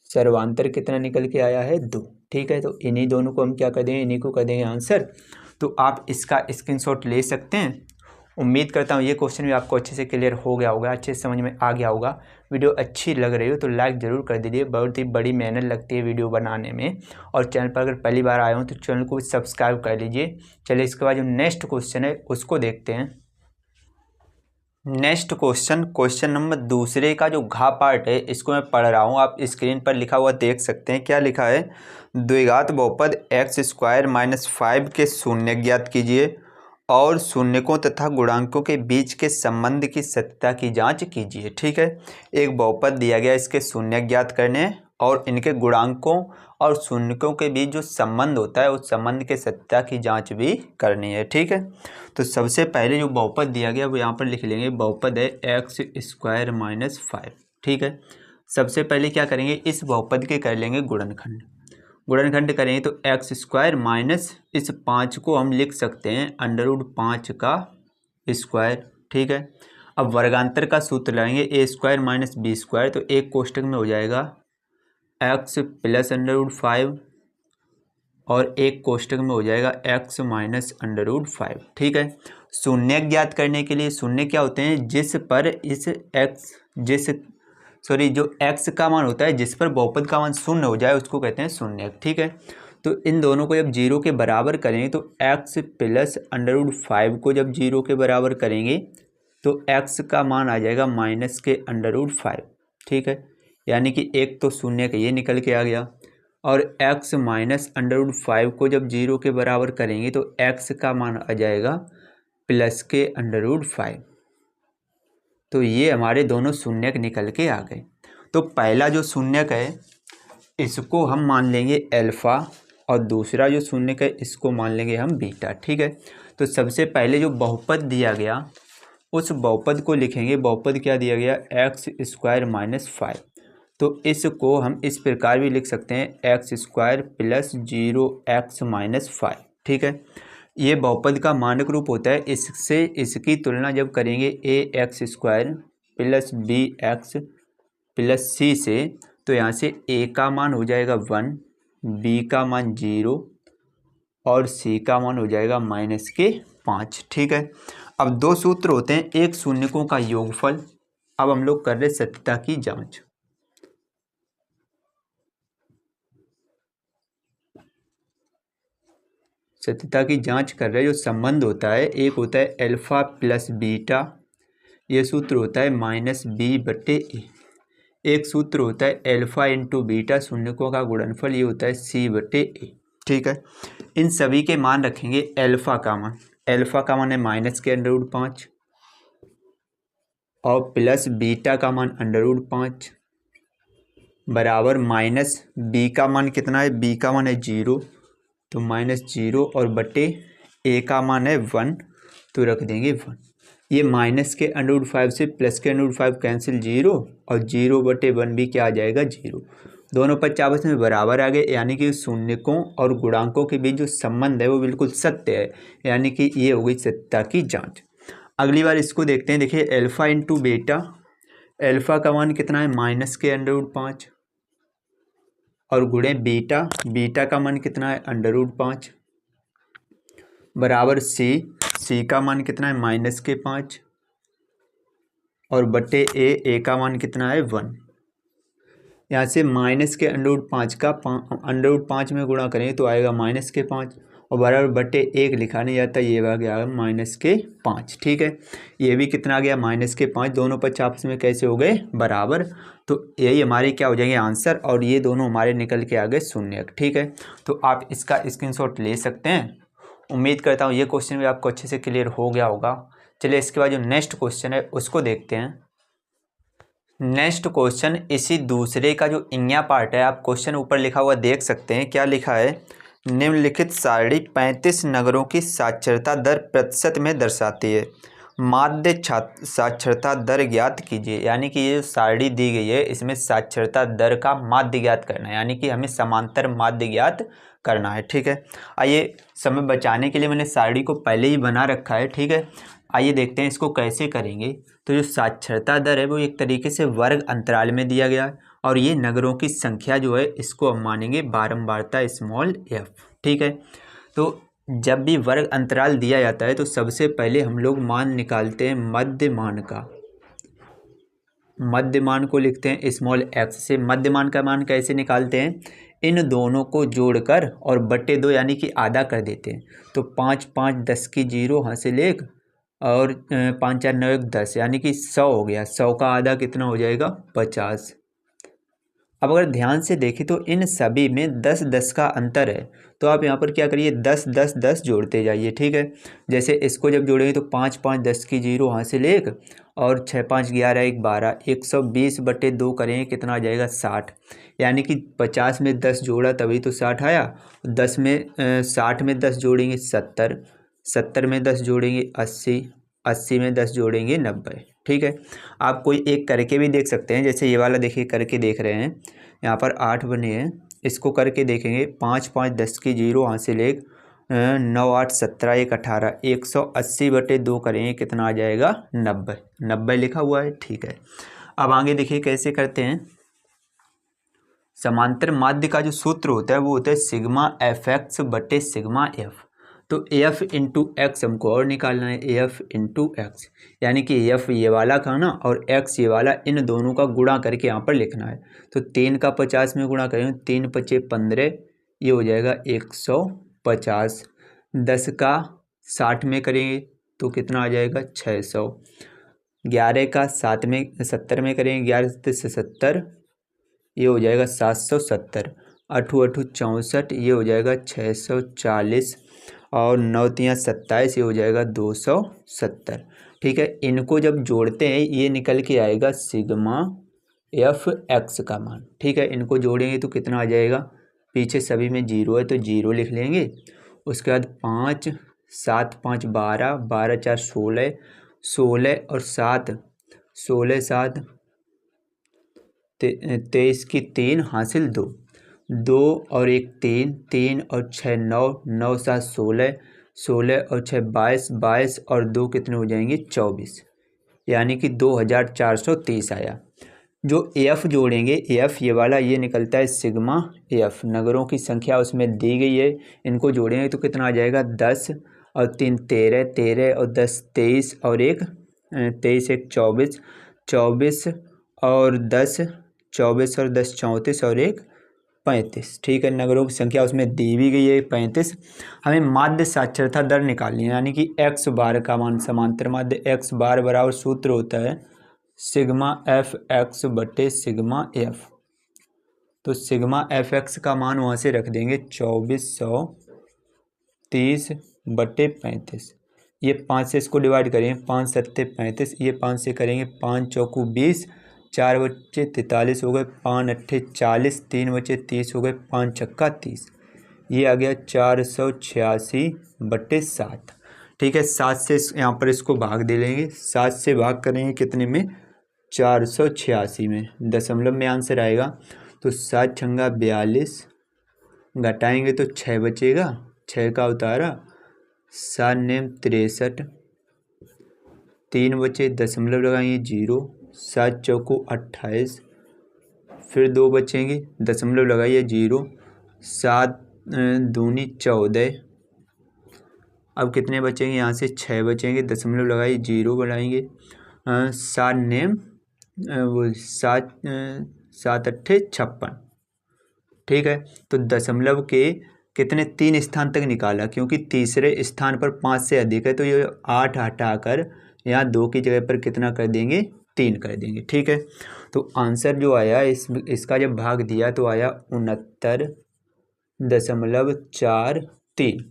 सर्वांतर कितना निकल के आया है 2, ठीक है। तो इन्हीं दोनों को हम क्या कर देंगे, इन्हीं को कर देंगे आंसर। तो आप इसका स्क्रीनशॉट ले सकते हैं उम्मीद करता हूँ ये क्वेश्चन भी आपको अच्छे से क्लियर हो गया होगा, अच्छे से समझ में आ गया होगा। वीडियो अच्छी लग रही हो तो लाइक ज़रूर कर दीजिए, बहुत ही बड़ी मेहनत लगती है वीडियो बनाने में। और चैनल पर अगर पहली बार आए हो तो चैनल को सब्सक्राइब कर लीजिए। चलिए इसके बाद जो नेक्स्ट क्वेश्चन है उसको देखते हैं। नेक्स्ट क्वेश्चन नंबर दूसरे का जो घ पार्ट है इसको मैं पढ़ रहा हूँ, आप स्क्रीन पर लिखा हुआ देख सकते हैं। क्या लिखा है? द्विघात बहुपद x² - 5 के शून्य ज्ञात कीजिए और शून्यकों तथा गुणांकों के बीच के संबंध की सत्यता की जांच कीजिए। ठीक है, एक बहुपद दिया गया, इसके शून्य ज्ञात करने और इनके गुणांकों और शून्यकों के बीच जो संबंध होता है उस संबंध के सत्यता की जांच भी करनी है। ठीक है, तो सबसे पहले जो बहुपद दिया गया वो यहाँ पर लिख लेंगे। बहुपद है x² - 5। ठीक है, सबसे पहले क्या करेंगे, इस बहुपद के कर लेंगे गुणनखंड। गुणनखंड करेंगे तो x² माइनस इस 5 को हम लिख सकते हैं √5 का स्क्वायर। ठीक है, अब वर्गांतर का सूत्र लगाएंगे a² - b², तो एक कोष्टक में हो जाएगा x + √5 और एक कोष्टक में हो जाएगा x - √5। ठीक है, शून्य ज्ञात करने के लिए शून्य क्या होते हैं, जिस पर इस जो x का मान होता है जिस पर बहुपद का मान शून्य हो जाए उसको कहते हैं शून्य। ठीक है, तो इन दोनों को जब 0 के बराबर करेंगे तो x + √5 को जब 0 के बराबर करेंगे तो x का मान आ जाएगा -√5। ठीक है, यानी कि एक तो शून्य का ये निकल के आ गया और x - √5 को जब 0 के बराबर करेंगे तो x का मान आ जाएगा +√5। तो ये हमारे दोनों शून्यक निकल के आ गए। तो पहला जो शून्यक है इसको हम मान लेंगे अल्फ़ा और दूसरा जो शून्यक है इसको मान लेंगे हम बीटा। ठीक है, तो सबसे पहले जो बहुपद दिया गया उस बहुपद को लिखेंगे। बहुपद क्या दिया गया, x² - 5। तो इसको हम इस प्रकार भी लिख सकते हैं x² + 0x - 5। ठीक है, ये बहुपद का मानक रूप होता है। इससे इसकी तुलना जब करेंगे ax² + bx + c से तो यहाँ से a का मान हो जाएगा 1, b का मान 0 और c का मान हो जाएगा -5। ठीक है, अब दो सूत्र होते हैं, एक शून्यकों का योगफल। अब हम लोग कर रहे सत्यता की जांच। सत्यता की जांच कर रहे जो संबंध होता है, एक होता है अल्फ़ा + बीटा, ये सूत्र होता है -b/a। एक सूत्र होता है अल्फ़ा × बीटा, शून्यकों का गुणनफल, ये होता है c/a। ठीक है, इन सभी के मान रखेंगे। अल्फ़ा का मान है -√5 और प्लस बीटा का मान √5 बराबर माइनस b का मान कितना है, b का मान है 0 तो -0 और बटे a का मान है 1 तो रख देंगे 1। ये माइनस के √5 से प्लस के √5 कैंसिल 0 और 0/1 भी क्या आ जाएगा 0। दोनों पक्ष आपस में बराबर आ गए, यानी कि शून्यकों और गुणांकों के बीच जो संबंध है वो बिल्कुल सत्य है, यानी कि ये हो गई सत्यता की जांच। अगली बार इसको देखते हैं। देखिए अल्फ़ा × बीटा, अल्फ़ा का मान कितना है -के √5 और गुणे बीटा का मान कितना है √5 बराबर c का मान कितना है -5 और बटे a का मान कितना है 1। यहाँ से -के √5 का √5 में गुणा करेंगे तो आएगा -5 और बराबर बटे 1 लिखा नहीं जाता, ये आ गया -5। ठीक है, ये भी कितना आ गया -5। दोनों पक्ष आपस में कैसे हो गए बराबर, तो यही हमारे क्या हो जाएंगे आंसर, और ये दोनों हमारे निकल के आ गए शून्यक। ठीक है, तो आप इसका स्क्रीनशॉट ले सकते हैं। उम्मीद करता हूँ ये क्वेश्चन भी आपको अच्छे से क्लियर हो गया होगा। चलिए इसके बाद जो नेक्स्ट क्वेश्चन है उसको देखते हैं। नेक्स्ट क्वेश्चन इसी दूसरे का जो इन्या पार्ट है, आप क्वेश्चन ऊपर लिखा हुआ देख सकते हैं। क्या लिखा है, निम्नलिखित सारणी 35 नगरों की साक्षरता दर प्रतिशत में दर्शाती है, माध्य साक्षरता दर ज्ञात कीजिए। यानी कि ये जो सारणी दी गई है इसमें साक्षरता दर का माध्य ज्ञात करना है, यानी कि हमें समांतर माध्य ज्ञात करना है। ठीक है, आइए समय बचाने के लिए मैंने सारणी को पहले ही बना रखा है। ठीक है, आइए देखते हैं इसको कैसे करेंगे। तो जो साक्षरता दर है वो एक तरीके से वर्ग अंतराल में दिया गया है और ये नगरों की संख्या जो है इसको हम मानेंगे बारंबारता f। ठीक है, तो जब भी वर्ग अंतराल दिया जाता है तो सबसे पहले हम लोग मान निकालते हैं मध्यमान का। मध्यमान को लिखते हैं स्मॉल एक्स से। मध्यमान का मान कैसे निकालते हैं, इन दोनों को जोड़कर और बटे 2 यानी कि आधा कर देते हैं। तो 5 5 10 की 0 हासिल 1 और 5 4 9 1 10 यानी कि 100 हो गया। 100 का आधा कितना हो जाएगा, 50। अब अगर ध्यान से देखें तो इन सभी में 10 10 का अंतर है। तो आप यहाँ पर क्या करिए, 10 10 10 जोड़ते जाइए, ठीक है। जैसे इसको जब जोड़ेंगे तो 5 5 10 की 0 हासिल 1 और 6 5 11 1 12, 120 बटे 2 करेंगे कितना आ जाएगा, 60। यानी कि 50 में 10 जोड़ा तभी तो 60 आया। 10 में 60 में 10 जोड़ेंगे 70, 70 में 10 जोड़ेंगे 80, 80 में 10 जोड़ेंगे 90, ठीक है। आप कोई एक करके भी देख सकते हैं, जैसे ये वाला देखिए करके देख रहे हैं, यहाँ पर 8 बने हैं, इसको करके देखेंगे। 5 5 10 की 0 हासिल 1, 9 8 17 1 18, 180 बटे 2 करेंगे कितना आ जाएगा, 90। 90 लिखा हुआ है, ठीक है। अब आगे देखिए कैसे करते हैं। समांतर माध्य का जो सूत्र होता है वो होता है सिग्मा एफ एक्स बटे सिग्मा एफ। तो एफ इंटू एक्स हमको और निकालना है, एफ इंटू एक्स, यानी कि एफ ये वाला का ना और एक्स ये वाला, इन दोनों का गुणा करके यहाँ पर लिखना है। तो 3 का 50 में गुणा करेंगे, 3 पचे 15, ये हो जाएगा 150। 10 का 60 में करेंगे तो कितना आ जाएगा, 600। 11 का 7 में 70 में करेंगे, 11 से 70, ये हो जाएगा 770। 8 8 64, ये हो जाएगा 640 और 9 3 27, ये हो जाएगा 270, ठीक है। इनको जब जोड़ते हैं ये निकल के आएगा सिग्मा एफ एक्स का मान, ठीक है। इनको जोड़ेंगे तो कितना आ जाएगा, पीछे सभी में 0 है तो 0 लिख लेंगे। उसके बाद 5 7 5 12, 12 4 16, 16 और 7, 16 7 23 की 3 हासिल 2, 2 और 1 3, 3 और 6 9, 9 7 16, 16 और 6 22, 22 और 2 कितने हो जाएंगे, 24, यानी कि 2430 आया। जो एफ जोड़ेंगे, एफ ये वाला ये निकलता है सिग्मा एफ, नगरों की संख्या उसमें दी गई है, इनको जोड़ेंगे तो कितना आ जाएगा, 10 और 3 13, 13 और 10 23 और 1 23 1 24, 24 और 10 24 और 10 34 और 1 35, ठीक है। नगरों की संख्या उसमें दी भी गई है 35। हमें माध्य साक्षरता दर निकालनी है, यानी कि एक्स बार का मान, समांतर माध्य एक्स बार बराबर सूत्र होता है सिग्मा एफ एक्स बटे सिग्मा एफ। तो सिग्मा एफ एक्स का मान वहाँ से रख देंगे 2430 बटे 35। ये 5 से इसको डिवाइड करेंगे, 5 सत्ते 35, ये 5 से करेंगे, 5 चौकू 20, 4 बच्चे 43 हो गए, 5 अट्ठे 40, 3 बच्चे 30 हो गए, 5 छक्का 30, ये आ गया 486 बटे 7, ठीक है। 7 से यहाँ पर इसको भाग दे लेंगे, 7 से भाग करेंगे कितने में, 486 में, दशमलव में आंसर आएगा। तो 7 छंगा 42, घटाएंगे तो 6 बचेगा, 6 का उतारा, 7 नेम 63, 3 बचे, दशमलव लगाएंगे 0, 7 चौको 28, फिर 2 बचेंगे, दशमलव लगाइए 0, 7 दूनी 14, अब कितने बचेंगे, यहाँ से 6 बचेंगे, दशमलव लगाइए 0 बढ़ाएंगे, 7 नेम वो 7 7 अट्ठे 56, ठीक है। तो दशमलव के कितने 3 स्थान तक निकाला, क्योंकि तीसरे स्थान पर 5 से अधिक है, तो ये 8 हटाकर यहाँ 2 की जगह पर कितना कर देंगे, 3 कर देंगे, ठीक है। तो आंसर जो आया इसका जब भाग दिया तो आया 69.43,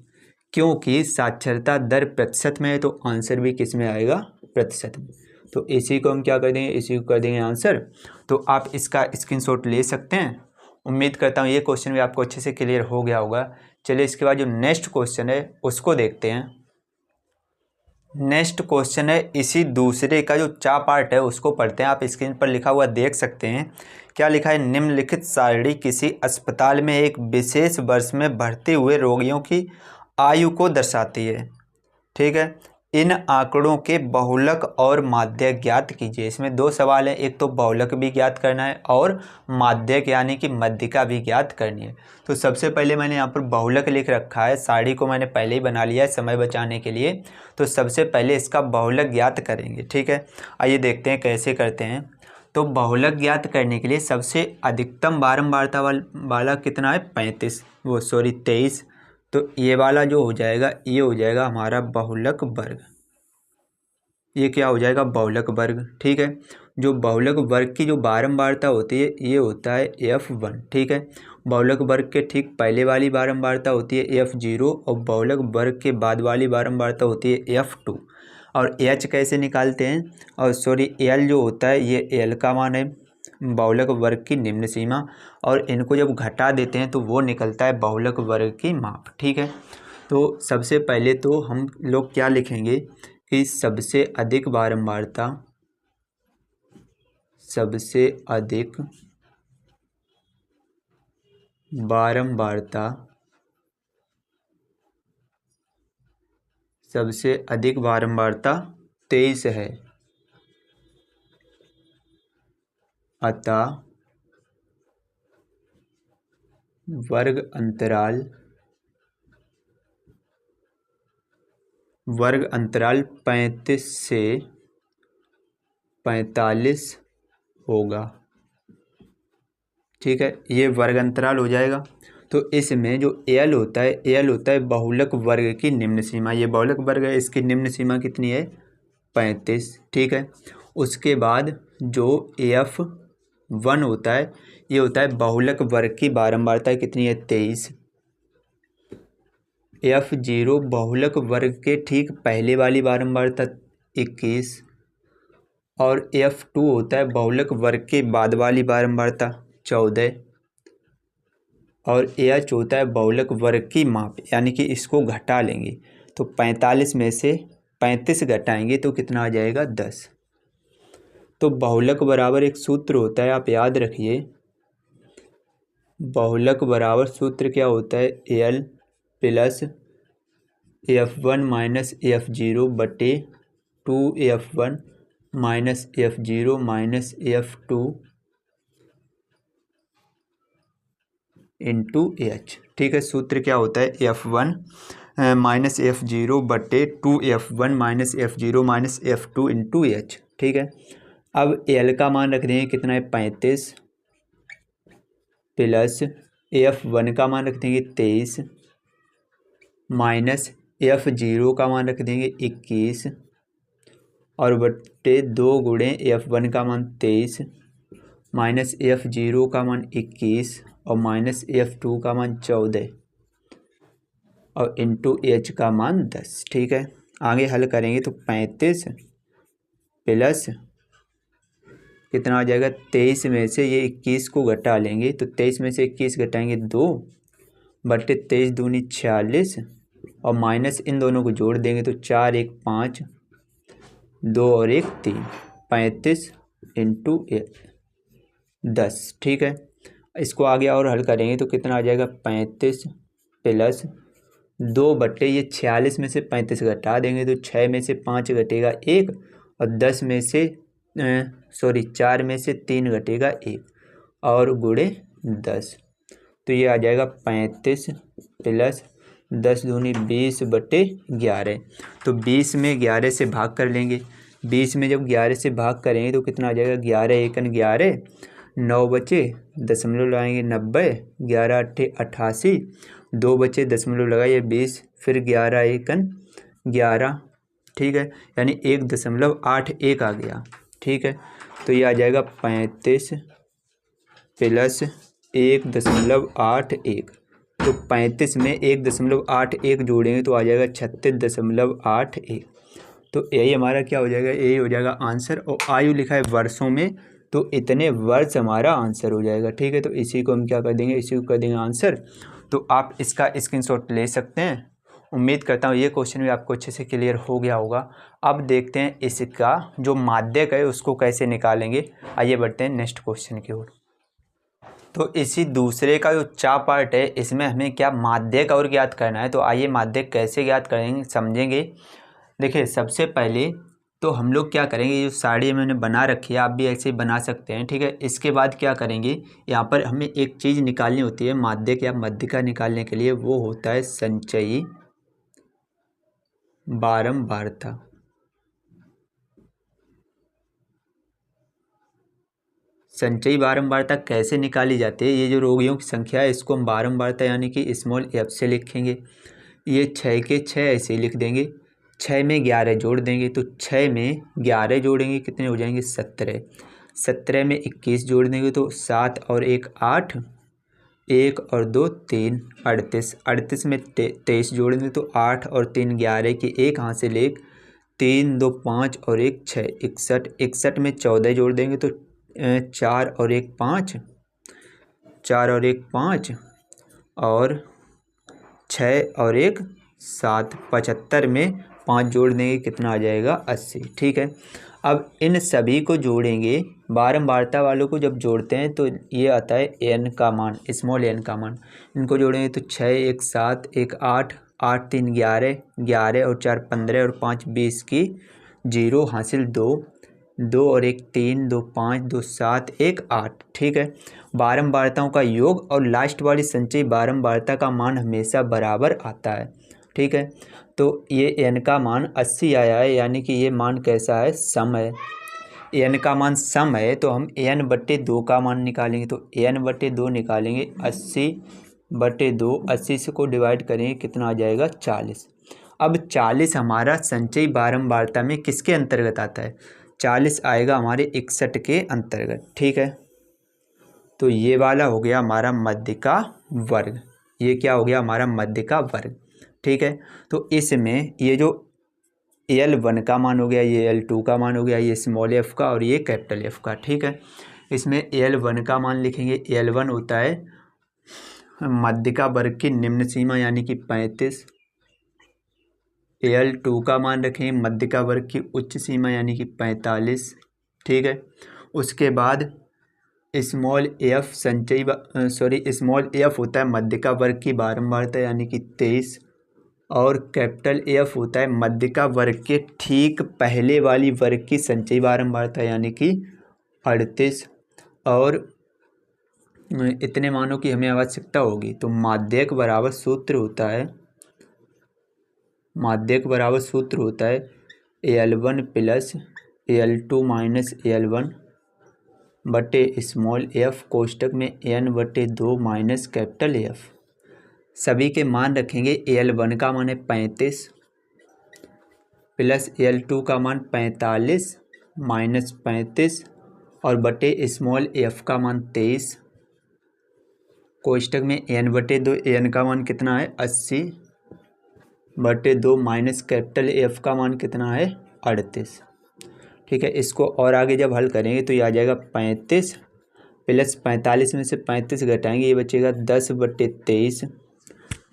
क्योंकि साक्षरता दर प्रतिशत में है तो आंसर भी किस में आएगा, प्रतिशत में। तो इसी को हम क्या कर देंगे, इसी को कर देंगे आंसर। तो आप इसका स्क्रीनशॉट ले सकते हैं। उम्मीद करता हूँ ये क्वेश्चन भी आपको अच्छे से क्लियर हो गया होगा। चलिए इसके बाद जो नेक्स्ट क्वेश्चन है उसको देखते हैं। नेक्स्ट क्वेश्चन है इसी दूसरे का जो चा पार्ट है उसको पढ़ते हैं। आप स्क्रीन पर लिखा हुआ देख सकते हैं, क्या लिखा है, निम्नलिखित सारणी किसी अस्पताल में एक विशेष वर्ष में भर्ती हुए रोगियों की आयु को दर्शाती है, ठीक है। इन आंकड़ों के बहुलक और माध्यक ज्ञात कीजिए। इसमें दो सवाल हैं, एक तो बहुलक भी ज्ञात करना है और माध्यक यानी कि मध्यिका भी ज्ञात करनी है। तो सबसे पहले मैंने यहाँ पर बहुलक लिख रखा है, साड़ी को मैंने पहले ही बना लिया है समय बचाने के लिए। तो सबसे पहले इसका बहुलक ज्ञात करेंगे, ठीक है। आइए देखते हैं कैसे करते हैं। तो बहुलक ज्ञात करने के लिए सबसे अधिकतम बारंबारता वाला कितना है 23। तो ये वाला जो हो जाएगा ये हो जाएगा हमारा बहुलक वर्ग। ये क्या हो जाएगा बहुलक वर्ग, ठीक है। जो बहुलक वर्ग की जो बारंबारता होती है ये होता है F1, ठीक है। बहुलक वर्ग के ठीक पहले वाली बारंबारता होती है F0 और बहुलक वर्ग के बाद वाली बारंबारता होती है F2। और H कैसे निकालते हैं, और सॉरी L जो होता है ये L का मान है बहुलक वर्ग की निम्न सीमा, और इनको जब घटा देते हैं तो वो निकलता है बहुलक वर्ग की माप, ठीक है। तो सबसे पहले तो हम लोग क्या लिखेंगे कि सबसे अधिक बारंबारता सबसे अधिक बारंबारता 23 है, अतः वर्ग अंतराल 35 से 45 होगा, ठीक है। ये वर्ग अंतराल हो जाएगा। तो इसमें जो L होता है बहुलक वर्ग की निम्न सीमा। ये बहुलक वर्ग है, इसकी निम्न सीमा कितनी है 35, ठीक है। उसके बाद जो F1 होता है ये होता है बहुलक वर्ग की बारंबारता कितनी है 23। F0 बहुलक वर्ग के ठीक पहले वाली बारंबारता 21, और F2 होता है बहुलक वर्ग के बाद वाली बारंबारता 14, और AH होता है बहुलक वर्ग की माप, यानी कि इसको घटा लेंगे तो 45 में से 35 घटाएंगे तो कितना आ जाएगा 10। तो बहुलक बराबर एक सूत्र होता है, आप याद रखिए। बहुलक बराबर सूत्र क्या होता है L plus F1 minus F0 बटे 2F1 minus F0 minus F2 into H, ठीक है। सूत्र क्या होता है F1 माइनस F0 बटे 2F1 minus F0 minus F2 into H, ठीक है। अब L का मान रख देंगे कितना है 35 प्लस F1 का मान रख देंगे 23 माइनस F0 का मान रख देंगे 21 और बट्टे 2 गुणे F1 का मान 23 माइनस F0 का मान 21 और माइनस F2 का मान 14 और इंटू H का मान 10, ठीक है। आगे हल करेंगे तो 35 प्लस कितना आ जाएगा 23 में से ये 21 को घटा लेंगे तो 23 में से 21 घटाएंगे 2 बट्टे 23 दूनी 46 और माइनस इन दोनों को जोड़ देंगे तो 4 1 5 2 और 1 3 35 इंटू 10, ठीक है। इसको आगे और हल करेंगे तो कितना आ जाएगा 35 प्लस 2 बट्टे ये 46 में से 35 घटा देंगे तो 6 में से 5 घटेगा 1 और 10 में से 4 में से 3 घटेगा 1 और गुणे 10, तो ये आ जाएगा 35 प्लस 10 दूनी 20 बटे 11। तो 20 में 11 से भाग कर लेंगे। 20 में जब 11 से भाग करेंगे तो कितना आ जाएगा 11 एकन 11 9 बचे दशमलव लगाएंगे 90 11 अट्ठे 88 2 बचे दशमलव लगाइए 20 फिर 11 एकन 11, ठीक है, यानी 1.81 आ गया, ठीक है। तो ये आ जाएगा 35 प्लस 1.81, तो 35 में 1.81 जोड़ेंगे तो आ जाएगा 36.81। तो यही हमारा क्या हो जाएगा, यही हो जाएगा आंसर। और आयु लिखा है वर्षों में तो इतने वर्ष हमारा आंसर हो जाएगा, ठीक है। तो इसी को हम क्या कर देंगे, इसी को कर देंगे आंसर। तो आप इसका स्क्रीनशॉट ले सकते हैं। उम्मीद करता हूँ ये क्वेश्चन भी आपको अच्छे से क्लियर हो गया होगा। अब देखते हैं इसका जो माध्यक है उसको कैसे निकालेंगे। आइए बढ़ते हैं नेक्स्ट क्वेश्चन की ओर। तो इसी दूसरे का जो चा पार्ट है इसमें हमें क्या माध्यक और ज्ञात करना है। तो आइए माध्यक कैसे ज्ञात करेंगे समझेंगे। देखिए सबसे पहले तो हम लोग क्या करेंगे, ये जो साड़ी मैंने बना रखी है आप भी ऐसे ही बना सकते हैं, ठीक है। इसके बाद क्या करेंगे, यहाँ पर हमें एक चीज़ निकालनी होती है माध्यक या मध्यिका निकालने के लिए, वो होता है संचयी बारंबारता। संचयी बारंबारता कैसे निकाली जाती है, ये जो रोगियों की संख्या है इसको हम बारंबारता यानी कि स्मॉल एफ से लिखेंगे। ये 6 के 6 ऐसे ही लिख देंगे, 6 में 11 जोड़ देंगे तो 6 में 11 जोड़ेंगे कितने हो जाएंगे 17, 17 में 21 जोड़ देंगे तो 7 और 1 8, 1 और 2 3 38, 38 में 23 जोड़ देंगे तो 8 और 3 11 की एक हाथ से लेक 3 2 5 और 1 6 61, 61 में 14 जोड़ देंगे तो 4 और 1 5, 4 और 1 5 और 6 और 1 7, 75 में 5 जोड़ देंगे कितना आ जाएगा 80, ठीक है। अब इन सभी को जोड़ेंगे, बारंबारता वालों को जब जोड़ते हैं तो ये आता है एन का मान, स्मॉल एन का मान। इनको जोड़ेंगे तो 6 1 7 1 8, 8 3 11, 11 और 4 15 और 5 20 की 0 हासिल 2, 2 और 1 3, 2 5, 2 7 1 8, ठीक है। बारंबारताओं का योग और लास्ट वाली संचयी बारंबारता का मान हमेशा बराबर आता है, ठीक है। तो ये एन का मान 80 आया है, यानी कि ये मान कैसा है, सम है। एन का मान सम है तो हम एन बटे 2 का मान निकालेंगे, तो एन बटे 2 निकालेंगे, 80 बटे 2, 80 से को डिवाइड करेंगे कितना आ जाएगा 40। अब 40 हमारा संचयी बारंबारता में किसके अंतर्गत आता है, 40 आएगा हमारे 61 के अंतर्गत, ठीक है। तो ये वाला हो गया हमारा मध्यिका वर्ग, ये क्या हो गया हमारा मध्यिका वर्ग, ठीक है। तो इसमें ये जो L1 का मान हो गया, ये L2 का मान हो गया, ये स्मॉल एफ का और ये कैपिटल एफ का, ठीक है। इसमें L1 का मान लिखेंगे, L1 होता है मध्यिका वर्ग की निम्न सीमा यानी कि 35। L2 का मान रखेंगे मध्यिका वर्ग की उच्च सीमा यानी कि 45, ठीक है। उसके बाद स्मॉल एफ स्मॉल एफ होता है मध्यिका वर्ग की बारंबारता यानी कि 23, और कैपिटल एफ होता है मध्यिका वर्ग के ठीक पहले वाली वर्ग की संचयी बारंबारता यानी कि 38, और इतने मानों की हमें आवश्यकता होगी। तो माध्यक बराबर सूत्र होता है, माध्यक बराबर सूत्र होता है L1 plus L2 minus L1 बटे स्मॉल एफ कोष्टक में n बटे 2 माइनस कैपिटल एफ। सभी के मान रखेंगे, L1 का मान है 35 प्लस L2 का मान 45 माइनस 35 और बटे स्मॉल एफ का मान 23, कोष्टक में n बटे 2, n का मान कितना है 80 बटे 2 माइनस कैपिटल एफ का मान कितना है 38, ठीक है। इसको और आगे जब हल करेंगे तो ये आ जाएगा 35 प्लस 45 में से 35 घटाएंगे, ये बचेगा 10 बटे 23,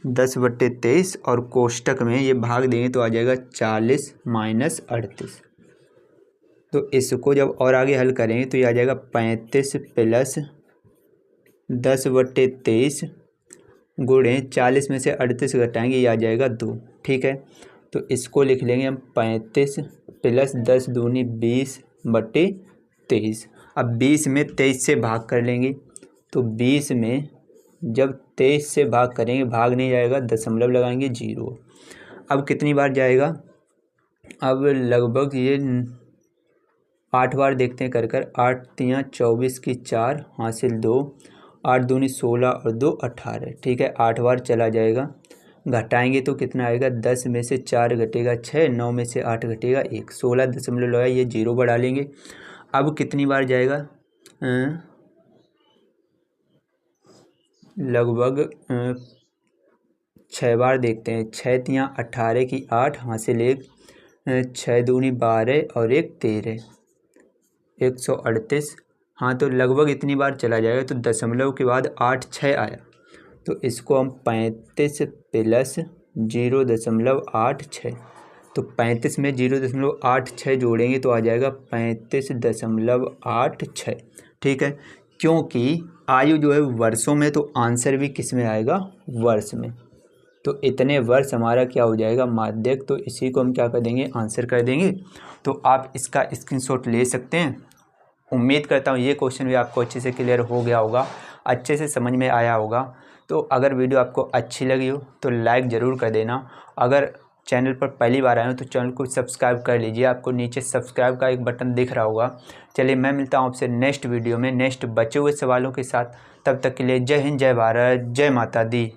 10 बटे 23 और कोष्टक में ये भाग देंगे तो आ जाएगा 40 माइनस 38। तो इसको जब और आगे हल करेंगे तो ये आ जाएगा 35 प्लस 10 बटे 23 गुणे 40 में से 38 घटाएंगे, ये आ जाएगा 2, ठीक है। तो इसको लिख लेंगे हम 35 प्लस 10 दूनी 20 बटे 23। अब 20 में 23 से भाग कर लेंगे, तो 20 में जब 23 से भाग करेंगे, भाग नहीं जाएगा, दशमलव लगाएंगे 0। अब कितनी बार जाएगा, अब लगभग ये 8 बार देखते हैं कर 8 3 24 की 4 हासिल 2, 8 दूनी 16 और 2 18, ठीक है। 8 बार चला जाएगा, घटाएंगे तो कितना आएगा, 10 में से 4 घटेगा 6, 9 में से 8 घटेगा 1, 16 दशमलव लगा, ये 0 बढ़ा लेंगे। अब कितनी बार जाएगा, लगभग 6 बार देखते हैं, 6 3 18 की 8 हासिल 1, 6 दूनी 12 और 1 13, 138। हाँ तो लगभग इतनी बार चला जाएगा, तो दशमलव के बाद 8 6 आया, तो इसको हम 35 प्लस 0.86, तो 35 में 0.86 जोड़ेंगे तो आ जाएगा 35.86, ठीक है। क्योंकि आयु जो है वर्षों में, तो आंसर भी किस में आएगा, वर्ष में। तो इतने वर्ष हमारा क्या हो जाएगा, माध्यक। तो इसी को हम क्या कर देंगे, आंसर कर देंगे। तो आप इसका स्क्रीनशॉट ले सकते हैं। उम्मीद करता हूँ ये क्वेश्चन भी आपको अच्छे से क्लियर हो गया होगा, अच्छे से समझ में आया होगा। तो अगर वीडियो आपको अच्छी लगी हो तो लाइक ज़रूर कर देना। अगर चैनल पर पहली बार आए हो तो चैनल को सब्सक्राइब कर लीजिए, आपको नीचे सब्सक्राइब का एक बटन दिख रहा होगा। चलिए मैं मिलता हूँ आपसे नेक्स्ट वीडियो में नेक्स्ट बचे हुए सवालों के साथ। तब तक के लिए जय हिंद, जय भारत, जय माता दी।